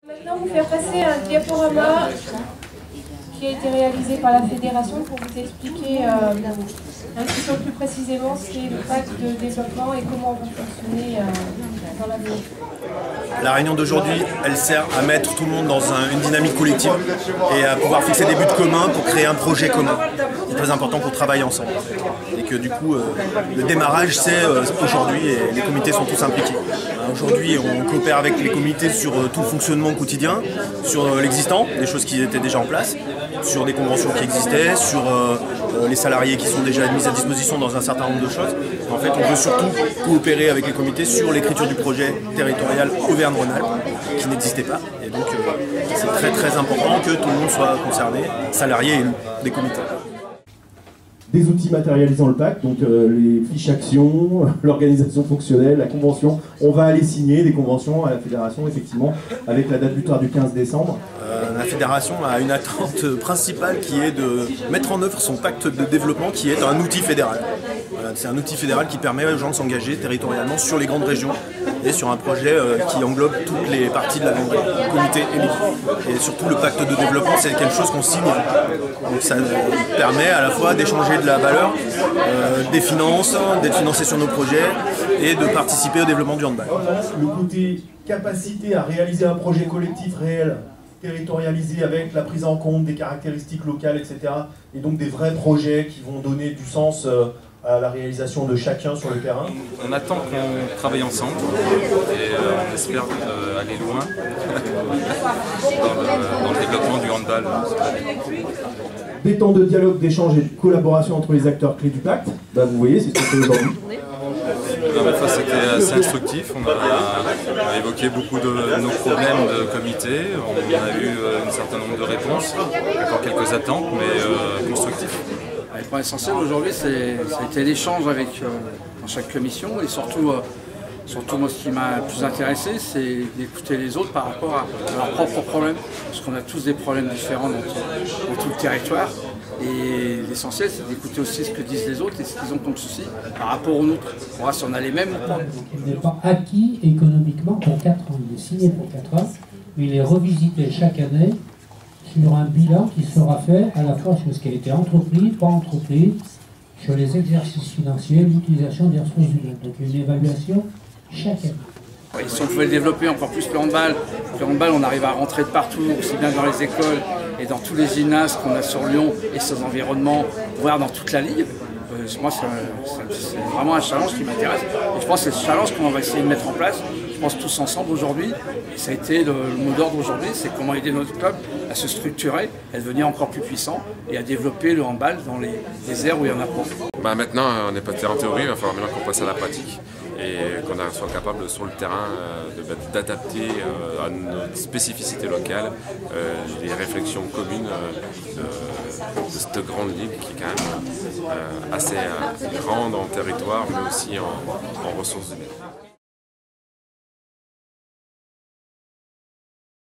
Maintenant, vous faire passer un diaporama qui a été réalisé par la fédération pour vous expliquer un petit peu plus précisément ce qu'est le pacte de développement et comment on va fonctionner dans l'avenir. La réunion d'aujourd'hui, elle sert à mettre tout le monde dans une dynamique collective et à pouvoir fixer des buts communs pour créer un projet commun. C'est très important qu'on travaille ensemble. Et que du coup, le démarrage, c'est aujourd'hui et les comités sont tous impliqués. Aujourd'hui, on coopère avec les comités sur tout le fonctionnement quotidien, sur l'existant, des choses qui étaient déjà en place, sur des conventions qui existaient, sur les salariés qui sont déjà mis à disposition dans un certain nombre de choses. En fait, on veut surtout coopérer avec les comités sur l'écriture du projet territorial Auvergne-Rhône-Alpes, qui n'existait pas. Et donc, c'est très très important que tout le monde soit concerné, salariés et élus des comités. Des outils matérialisant le pacte, donc les fiches actions, l'organisation fonctionnelle, la convention. On va aller signer des conventions à la fédération, effectivement, avec la date butoir du 15 décembre. La fédération a une attente principale qui est de mettre en œuvre son pacte de développement qui est un outil fédéral. C'est un outil fédéral qui permet aux gens de s'engager territorialement sur les grandes régions et sur un projet qui englobe toutes les parties de la grande région, comité et et surtout le pacte de développement, c'est quelque chose qu'on signe. Donc ça permet à la fois d'échanger de la valeur, des finances, d'être financé sur nos projets et de participer au développement du handball. Le côté capacité à réaliser un projet collectif réel, territorialisé avec la prise en compte des caractéristiques locales, etc. Et donc des vrais projets qui vont donner du sens à la réalisation de chacun sur le terrain. On attend qu'on travaille ensemble et on espère aller loin dans le développement du handball. Des temps de dialogue, d'échange et de collaboration entre les acteurs clés du pacte. Bah, vous voyez, c'est ce qu'on fait aujourd'hui. C'était assez instructif, on a évoqué beaucoup de nos problèmes de comité, on a eu un certain nombre de réponses, encore quelques attentes, mais constructifs. Le point essentiel aujourd'hui, ça a été l'échange avec dans chaque commission et surtout moi ce qui m'a le plus intéressé, c'est d'écouter les autres par rapport à leurs propres problèmes, parce qu'on a tous des problèmes différents dans tout le territoire. Et l'essentiel, c'est d'écouter aussi ce que disent les autres et ce qu'ils ont comme soucis par rapport aux nôtres. On voit si on a les mêmes ou pas. Il n'est pas acquis économiquement pour 4 ans. Il est signé pour 4 ans, mais il est revisité chaque année sur un bilan qui sera fait à la fois sur ce qui a été entrepris, pas entrepris, sur les exercices financiers, l'utilisation des ressources humaines. Donc une évaluation chaque année. Oui, si on pouvait développer encore plus le handball, on arrive à rentrer de partout, aussi bien dans les écoles et dans tous les gymnases qu'on a sur Lyon et ses environnements, voire dans toute la ligue. Moi, c'est vraiment un challenge qui m'intéresse. Et je pense que c'est ce challenge qu'on va essayer de mettre en place, je pense tous ensemble aujourd'hui. Et ça a été le mot d'ordre aujourd'hui, c'est comment aider notre club à se structurer, à devenir encore plus puissant et à développer le handball dans les aires où il y en a pas. Maintenant, on n'est pas en théorie, il va falloir maintenant qu'on passe à la pratique et qu'on soit capable sur le terrain d'adapter à notre spécificité locale les réflexions communes de cette grande ligue qui est quand même assez grande en territoire mais aussi en ressources humaines.